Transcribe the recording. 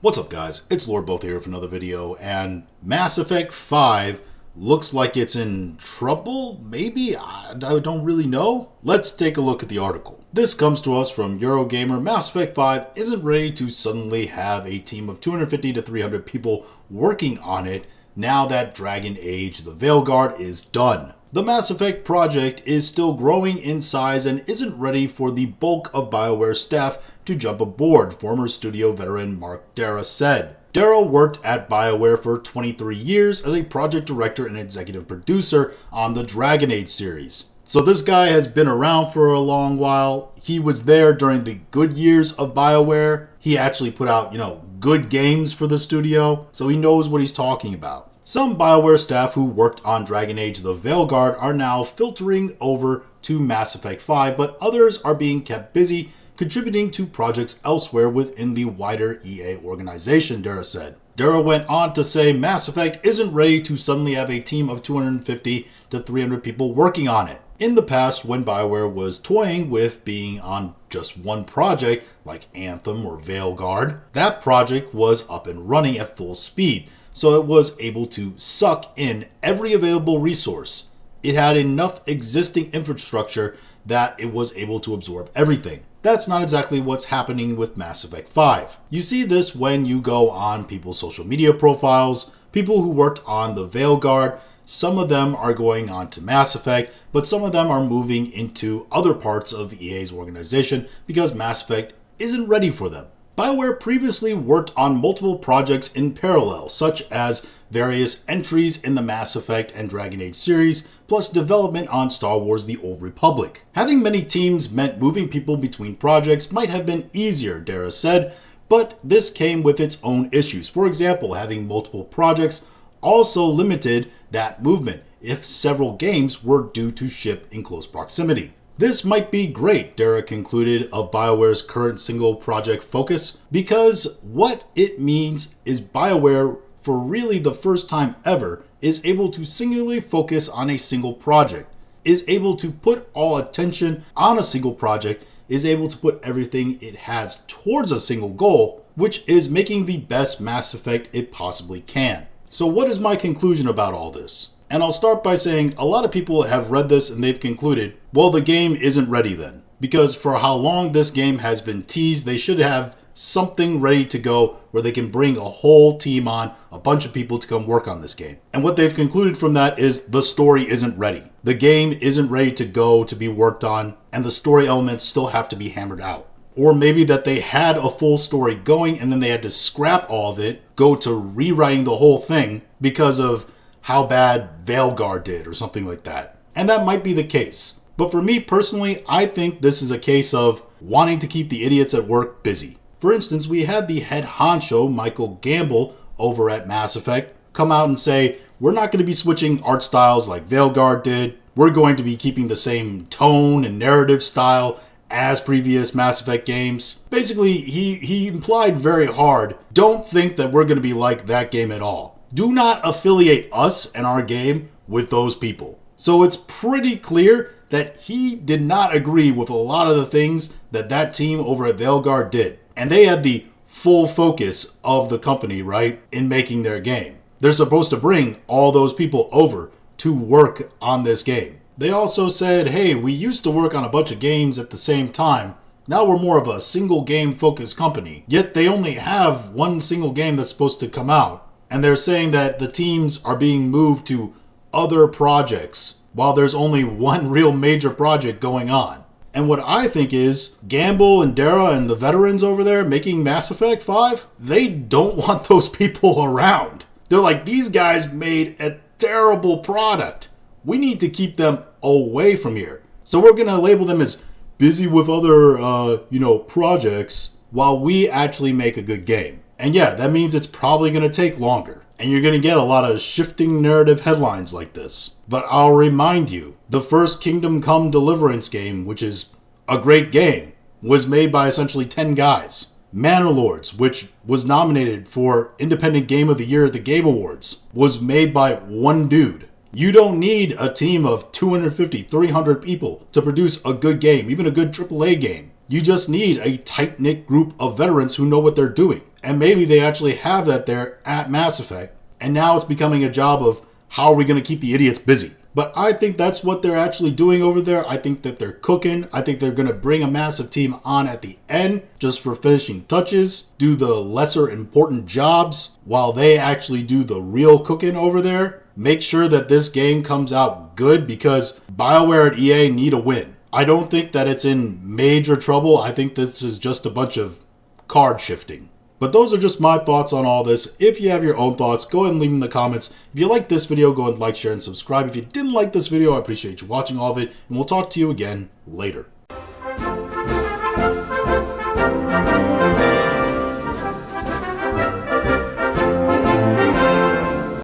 What's up guys, it's Lord Both here for another video, and Mass Effect 5 looks like it's in trouble, maybe? I don't really know. Let's take a look at the article. This comes to us from Eurogamer. Mass Effect 5 isn't ready to suddenly have a team of 250 to 300 people working on it now that Dragon Age the Veilguard is done. The Mass Effect project is still growing in size and isn't ready for the bulk of BioWare staff to jump aboard, former studio veteran Mark Darrah said. Darrah worked at BioWare for 23 years as a project director and executive producer on the Dragon Age series. So this guy has been around for a long while. He was there during the good years of BioWare. He actually put out, good games for the studio, so he knows what he's talking about. Some BioWare staff who worked on Dragon Age the Veilguard are now filtering over to Mass Effect 5, but others are being kept busy contributing to projects elsewhere within the wider EA organization, Darrah said. Darrah went on to say Mass Effect isn't ready to suddenly have a team of 250 to 300 people working on it. In the past, when BioWare was toying with being on just one project, like Anthem or Veilguard, that project was up and running at full speed, so it was able to suck in every available resource. It had enough existing infrastructure that it was able to absorb everything. That's not exactly what's happening with Mass Effect 5. You see this when you go on people's social media profiles. People who worked on the Veilguard, some of them are going on to Mass Effect, but some of them are moving into other parts of EA's organization because Mass Effect isn't ready for them. BioWare previously worked on multiple projects in parallel, such as various entries in the Mass Effect and Dragon Age series, plus development on Star Wars The Old Republic. Having many teams meant moving people between projects might have been easier, Darrah said, but this came with its own issues. For example, having multiple projects also limited that movement if several games were due to ship in close proximity. This might be great, Darrah concluded, of BioWare's current single project focus, because what it means is BioWare, for really the first time ever, is able to singularly focus on a single project, is able to put all attention on a single project, is able to put everything it has towards a single goal, which is making the best Mass Effect it possibly can. So what is my conclusion about all this? And I'll start by saying a lot of people have read this and they've concluded, well, the game isn't ready then. Because for how long this game has been teased, they should have something ready to go where they can bring a whole team on, a bunch of people to come work on this game. And what they've concluded from that is the story isn't ready. The game isn't ready to go to be worked on, and the story elements still have to be hammered out. Or maybe that they had a full story going and then they had to scrap all of it, go to rewriting the whole thing because of how bad Veilguard did or something like that. And that might be the case. But for me personally, I think this is a case of wanting to keep the idiots at work busy. For instance, we had the head honcho, Michael Gamble, over at Mass Effect, come out and say, we're not going to be switching art styles like Veilguard did. We're going to be keeping the same tone and narrative style as previous Mass Effect games. Basically, he implied very hard, don't think that we're going to be like that game at all. Do not affiliate us and our game with those people. So it's pretty clear that he did not agree with a lot of the things that team over at Veilguard did. And they had the full focus of the company, right, in making their game. They're supposed to bring all those people over to work on this game. They also said, hey, we used to work on a bunch of games at the same time. Now we're more of a single game focused company. Yet they only have one single game that's supposed to come out. And they're saying that the teams are being moved to other projects while there's only one real major project going on. And what I think is Gamble and Darrah and the veterans over there making Mass Effect 5, they don't want those people around. They're like, these guys made a terrible product. We need to keep them away from here. So we're going to label them as busy with other, projects while we actually make a good game. And yeah, that means it's probably going to take longer. And you're going to get a lot of shifting narrative headlines like this. But I'll remind you, the first Kingdom Come Deliverance game, which is a great game, was made by essentially 10 guys. Manor Lords, which was nominated for Independent Game of the Year at the Game Awards, was made by one dude. You don't need a team of 250, 300 people to produce a good game, even a good AAA game. You just need a tight-knit group of veterans who know what they're doing. And maybe they actually have that there at Mass Effect. And now it's becoming a job of how are we going to keep the idiots busy? But I think that's what they're actually doing over there. I think that they're cooking. I think they're going to bring a massive team on at the end just for finishing touches, do the lesser important jobs while they actually do the real cooking over there. Make sure that this game comes out good because BioWare and EA need a win. I don't think that it's in major trouble. I think this is just a bunch of card shifting. But those are just my thoughts on all this. If you have your own thoughts, go ahead and leave them in the comments. If you liked this video, go ahead and like, share, and subscribe. If you didn't like this video, I appreciate you watching all of it, and we'll talk to you again later.